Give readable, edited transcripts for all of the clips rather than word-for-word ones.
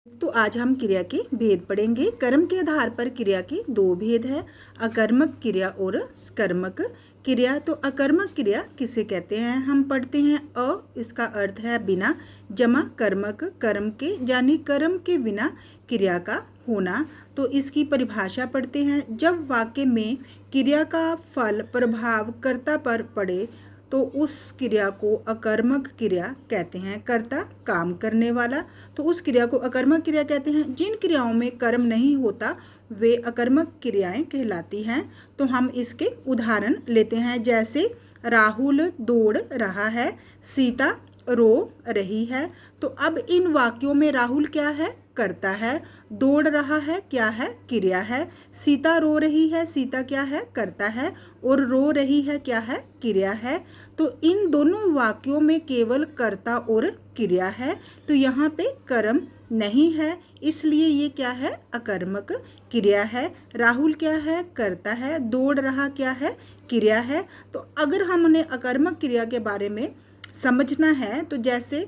तो आज हम क्रिया के भेद पढ़ेंगे। कर्म के आधार पर क्रिया के दो भेद है, अकर्मक क्रिया और सकर्मक क्रिया। तो अकर्मक क्रिया किसे कहते हैं? हम पढ़ते हैं इसका अर्थ है बिना, जमा कर्मक कर्म के यानी कर्म के बिना क्रिया का होना। तो इसकी परिभाषा पढ़ते हैं। जब वाक्य में क्रिया का फल प्रभाव कर्ता पर पड़े तो उस क्रिया को अकर्मक क्रिया कहते हैं। कर्ता काम करने वाला, तो उस क्रिया को अकर्मक क्रिया कहते हैं। जिन क्रियाओं में कर्म नहीं होता वे अकर्मक क्रियाएं कहलाती हैं। तो हम इसके उदाहरण लेते हैं, जैसे राहुल दौड़ रहा है, सीता रो रही है। तो अब इन वाक्यों में राहुल क्या है? करता है। दौड़ रहा है क्या है? क्रिया है। सीता रो रही है, सीता क्या है? करता है। और रो रही है क्या है? क्रिया है। तो इन दोनों वाक्यों में केवल कर्ता और क्रिया है, तो यहाँ पे कर्म नहीं है, इसलिए ये क्या है? अकर्मक क्रिया है। राहुल क्या है? करता है। दौड़ रहा क्या है? क्रिया है। तो अगर हमने अकर्मक क्रिया के बारे में समझना है तो जैसे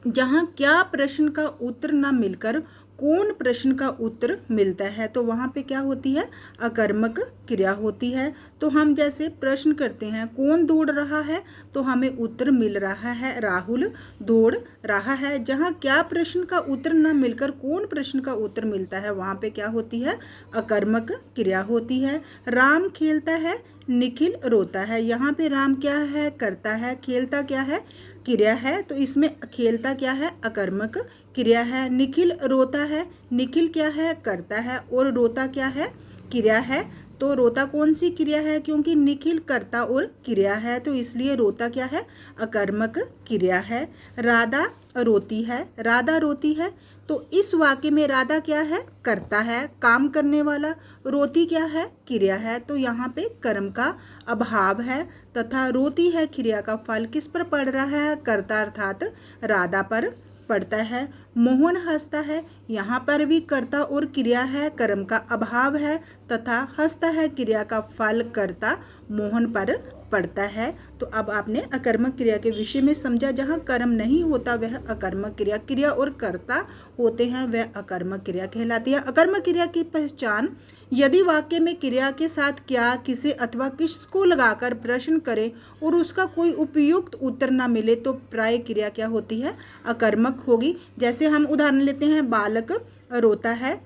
जहाँ क्या प्रश्न का उत्तर ना मिलकर कौन प्रश्न का उत्तर मिलता है, तो वहाँ पे क्या होती है? अकर्मक क्रिया होती है। तो हम जैसे प्रश्न करते हैं कौन दौड़ रहा है, तो हमें उत्तर मिल रहा है राहुल दौड़ रहा है। जहाँ क्या प्रश्न का उत्तर ना मिलकर कौन प्रश्न का उत्तर मिलता है, वहाँ पे क्या होती है? अकर्मक क्रिया होती है। राम खेलता है, निखिल रोता है। यहाँ पे राम क्या है? करता है। खेलता क्या है? क्रिया है। तो इसमें खेलता क्या है? अकर्मक क्रिया है। निखिल रोता है, निखिल क्या है? करता है। और रोता क्या है? क्रिया है। तो रोता कौन सी क्रिया है? क्योंकि निखिल कर्ता और क्रिया है, तो इसलिए रोता क्या है? अकर्मक क्रिया है। राधा रोती है, राधा रोती है। तो इस वाक्य में राधा क्या है? करता है, काम करने वाला। रोती क्या है? क्रिया है। तो यहाँ पे कर्म का अभाव है तथा रोती है क्रिया का फल किस पर पड़ रहा है? कर्ता अर्थात राधा पर पड़ता है। मोहन हंसता है, यहाँ पर भी कर्ता और क्रिया है, कर्म का अभाव है तथा हंसता है क्रिया का फल कर्ता मोहन पर पड़ता है। तो अब आपने अकर्मक क्रिया के विषय में समझा। जहाँ कर्म नहीं होता वह अकर्मक क्रिया, क्रिया और कर्ता होते हैं वह अकर्मक क्रिया कहलाती है। अकर्मक क्रिया की पहचान, यदि वाक्य में क्रिया के साथ क्या, किसे अथवा किसको लगाकर प्रश्न करे और उसका कोई उपयुक्त उत्तर ना मिले तो प्राय क्रिया क्या होती है? अकर्मक होगी। जैसे हम उदाहरण लेते हैं, बालक रोता है।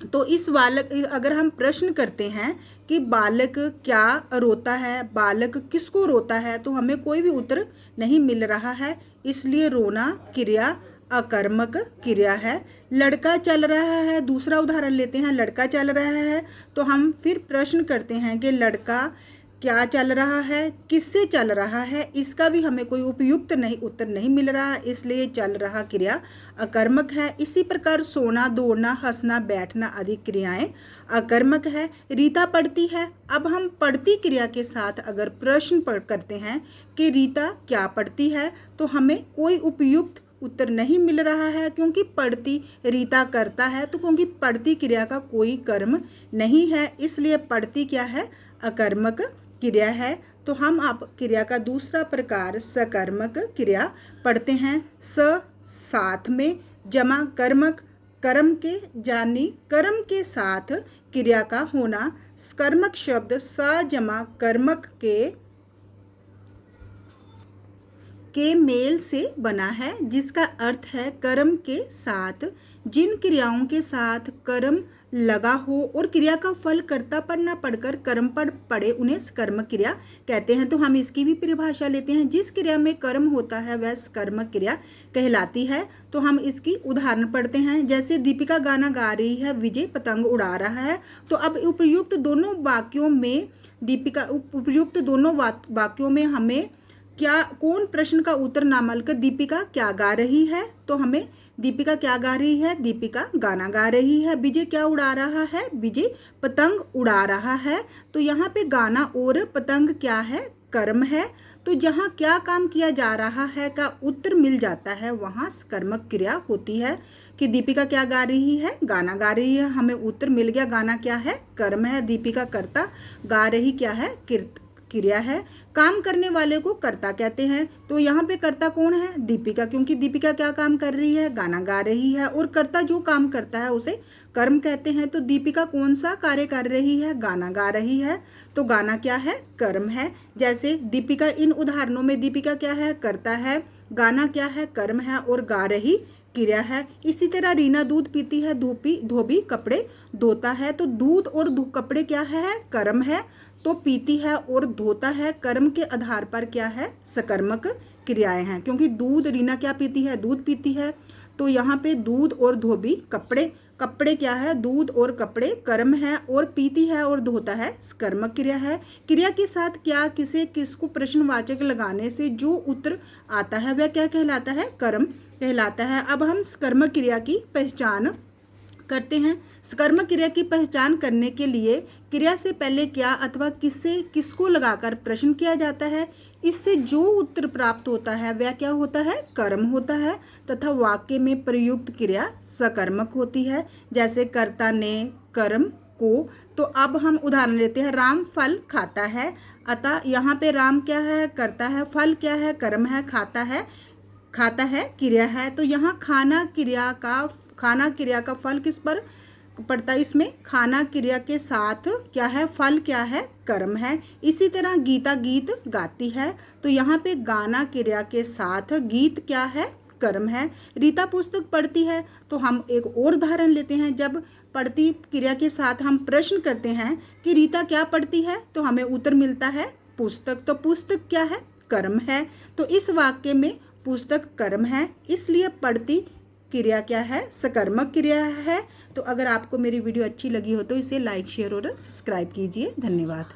तो इस बालक, अगर हम प्रश्न करते हैं कि बालक क्या रोता है, बालक किसको रोता है, तो हमें कोई भी उत्तर नहीं मिल रहा है, इसलिए रोना क्रिया अकर्मक क्रिया है। लड़का चल रहा है, दूसरा उदाहरण लेते हैं, लड़का चल रहा है। तो हम फिर प्रश्न करते हैं कि लड़का क्या चल रहा है, किससे चल रहा है, इसका भी हमें कोई उपयुक्त नहीं उत्तर नहीं मिल रहा है, इसलिए चल रहा क्रिया अकर्मक है। इसी प्रकार सोना, दौड़ना, हंसना, बैठना आदि क्रियाएं अकर्मक है। रीता पढ़ती है। अब हम पढ़ती क्रिया के साथ अगर प्रश्न करते हैं कि रीता क्या पढ़ती है, तो हमें कोई उपयुक्त उत्तर नहीं मिल रहा है, क्योंकि पढ़ती रीता करता है, तो क्योंकि पढ़ती क्रिया का कोई कर्म नहीं है, इसलिए पढ़ती क्या है? अकर्मक क्रिया है। तो हम आप क्रिया का दूसरा प्रकार सकर्मक क्रिया पढ़ते हैं। स साथ में, जमा कर्मक कर्म के यानी कर्म के साथ क्रिया का होना। सकर्मक शब्द स जमा कर्मक के मेल से बना है, जिसका अर्थ है कर्म के साथ। जिन क्रियाओं के साथ कर्म लगा हो और क्रिया का फल कर्ता पर न पड़कर कर्म पर पड़े उन्हें सकर्मक क्रिया कहते हैं। तो हम इसकी भी परिभाषा लेते हैं। जिस क्रिया में कर्म होता है वह सकर्मक क्रिया कहलाती है। तो हम इसकी उदाहरण पढ़ते हैं, जैसे दीपिका गाना गा रही है, विजय पतंग उड़ा रहा है। तो अब उपयुक्त दोनों वाक्यों में हमें क्या, कौन प्रश्न का उत्तर ना मिलकर दीपिका क्या गा रही है, तो हमें दीपिका क्या गा रही है? दीपिका गाना गा रही है। विजय क्या उड़ा रहा है? विजय पतंग उड़ा रहा है। तो यहाँ पे गाना और पतंग क्या है? कर्म है। तो जहाँ क्या काम किया जा रहा है का उत्तर मिल जाता है वहाँ सकर्मक क्रिया होती है। कि दीपिका क्या गा रही है? गाना गा रही है, हमें उत्तर मिल गया। गाना क्या है? कर्म है। दीपिका कर्ता, गा रही क्या है? क्रिया है। काम करने वाले को कर्ता कहते हैं। तो यहाँ पे कर्ता कौन है? दीपिका, क्योंकि दीपिका क्या काम कर रही है? गाना गा रही है। और कर्ता जो काम करता है उसे कर्म कहते हैं। तो दीपिका कौन सा कार्य कर रही है? गाना गा रही है। तो गाना क्या है? कर्म है। जैसे दीपिका, इन उदाहरणों में दीपिका क्या है? कर्ता है, गाना क्या है? कर्म है, और गा रही क्रिया है। इसी तरह रीना दूध पीती है, धोबी कपड़े धोता है। तो दूध और कपड़े क्या है? कर्म है। तो पीती है और धोता है कर्म के आधार पर क्या है? सकर्मक क्रियाएं हैं, क्योंकि दूध, रीना क्या पीती है? दूध पीती है। तो यहाँ पे दूध और धोबी कपड़े, कपड़े क्या है? दूध और कपड़े कर्म है, और पीती है और धोता है कर्मक क्रिया है। क्रिया के साथ क्या, किसे, किसको प्रश्नवाचक लगाने से जो उत्तर आता है वह क्या कहलाता है? कर्म कहलाता है। अब हम सकर्मक क्रिया की पहचान करते हैं। सकर्मक क्रिया की पहचान करने के लिए क्रिया से पहले क्या अथवा किससे, किसको लगाकर प्रश्न किया जाता है। इससे जो उत्तर प्राप्त होता है वह क्या होता है? कर्म होता है, तथा वाक्य में प्रयुक्त क्रिया सकर्मक होती है। जैसे कर्ता ने कर्म को। तो अब हम उदाहरण लेते हैं। राम फल खाता है। अतः यहाँ पे राम क्या है? कर्ता है, फल क्या है? कर्म है, खाता है क्रिया है। तो यहाँ खाना क्रिया का फल किस पर पड़ता है? इसमें खाना क्रिया के साथ क्या है? फल क्या है? कर्म है। इसी तरह गीता गीत गाती है। तो यहाँ पे गाना क्रिया के साथ गीत क्या है? कर्म है। रीता पुस्तक पढ़ती है। तो हम एक और उदाहरण लेते हैं। जब पढ़ती क्रिया के साथ हम प्रश्न करते हैं कि रीता क्या पढ़ती है, तो हमें उत्तर मिलता है पुस्तक। तो पुस्तक क्या है? कर्म है। तो इस वाक्य में पुस्तक कर्म है, इसलिए पढ़ती क्रिया क्या है? सकर्मक क्रिया है। तो अगर आपको मेरी वीडियो अच्छी लगी हो तो इसे लाइक, शेयर और सब्सक्राइब कीजिए। धन्यवाद।